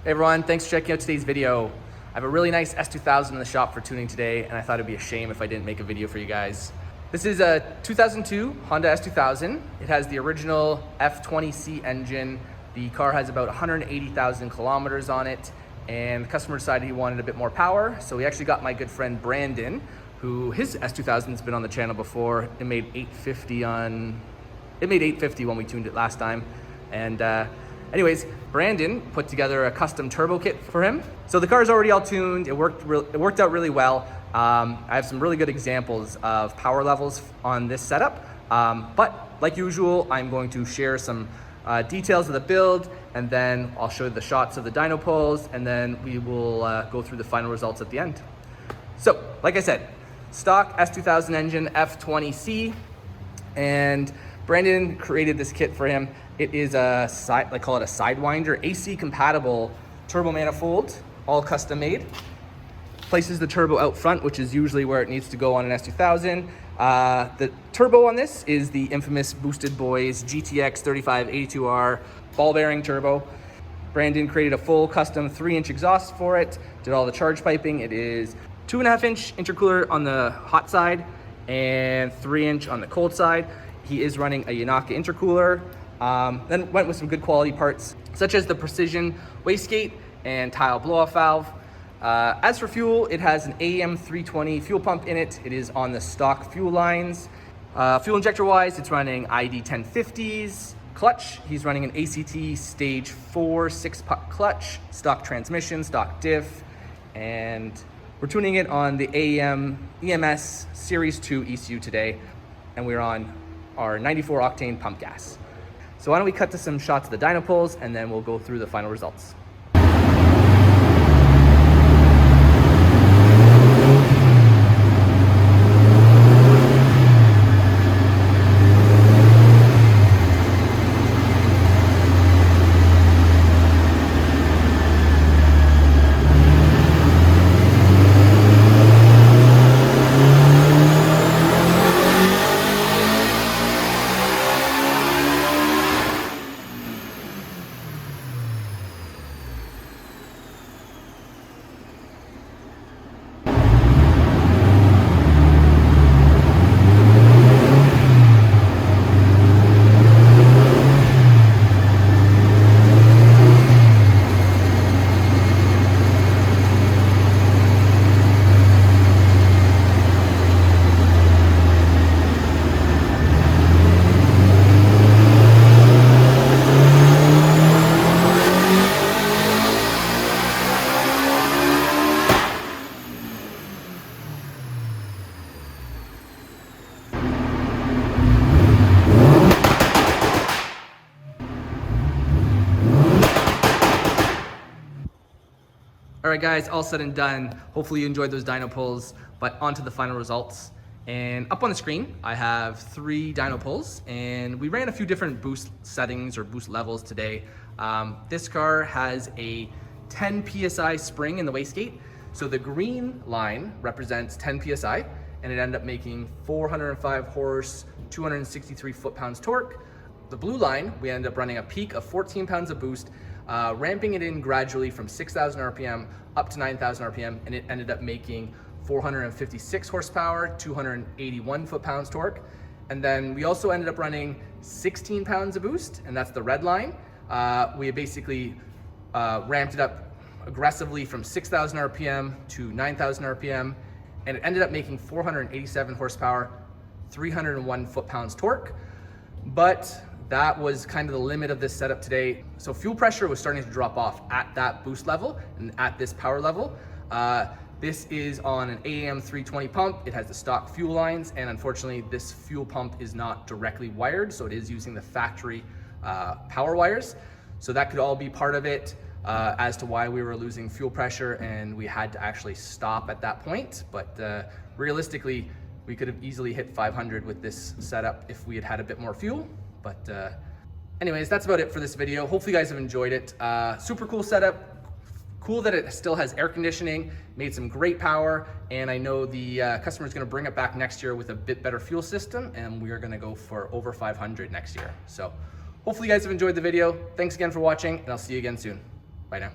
Hey everyone, thanks for checking out today's video. I have a really nice S2000 in the shop for tuning today, and I thought it'd be a shame if I didn't make a video for you guys. This is a 2002 Honda S2000. It has the original F20C engine. The car has about 180,000 kilometers on it, and the customer decided he wanted a bit more power, so we actually got my good friend Brandon, who his S2000's been on the channel before. It made 850 when we tuned it last time, and anyways, Brandon put together a custom turbo kit for him. So the car is already all tuned. It worked out really well. I have some really good examples of power levels on this setup. But like usual, I'm going to share some details of the build, and then I'll show you the shots of the dyno pulls, and then we will go through the final results at the end. So, like I said, stock S2000 engine, F20C, and Brandon created this kit for him. It is a I call it a Sidewinder, AC compatible turbo manifold, all custom made. Places the turbo out front, which is usually where it needs to go on an S2000. The turbo on this is the infamous Boosted Boys GTX 3582R ball bearing turbo. Brandon created a full custom 3-inch exhaust for it, did all the charge piping. It is 2.5-inch intercooler on the hot side and 3-inch on the cold side. He is running a Yanaka intercooler. Then went with some good quality parts, such as the precision wastegate and tile blow-off valve. As for fuel, it has an AEM 320 fuel pump in it. It is on the stock fuel lines. Fuel injector wise, it's running ID 1050s. Clutch, he's running an ACT stage 4 6-puck clutch, stock transmission, stock diff, and we're tuning it on the AEM EMS Series 2 ECU today, and we're on our 94 octane pump gas. So why don't we cut to some shots of the dyno pulls, and then we'll go through the final results. All right guys, all said and done. Hopefully you enjoyed those dyno pulls, but on to the final results. And up on the screen, I have 3 dyno pulls, and we ran a few different boost settings or boost levels today. This car has a 10 PSI spring in the wastegate. So the green line represents 10 PSI, and it ended up making 405 horse, 263 foot-pounds torque. The blue line, we ended up running a peak of 14 pounds of boost, ramping it in gradually from 6,000 RPM up to 9,000 RPM, and it ended up making 456 horsepower, 281 foot-pounds torque. And then we also ended up running 16 pounds of boost, and that's the red line. We basically ramped it up aggressively from 6,000 RPM to 9,000 RPM, and it ended up making 487 horsepower, 301 foot-pounds torque. But that was kind of the limit of this setup today. So fuel pressure was starting to drop off at that boost level and at this power level. This is on an AEM 320 pump. It has the stock fuel lines, and unfortunately this fuel pump is not directly wired, so it is using the factory power wires. So that could all be part of it as to why we were losing fuel pressure, and we had to actually stop at that point. But realistically, we could have easily hit 500 with this setup if we had had a bit more fuel. But anyways, that's about it for this video. Hopefully you guys have enjoyed it. Super cool setup. Cool that it still has air conditioning, made some great power, and I know the customer is gonna bring it back next year with a bit better fuel system, and we are gonna go for over 500 next year. So hopefully you guys have enjoyed the video. Thanks again for watching, and I'll see you again soon. Bye now.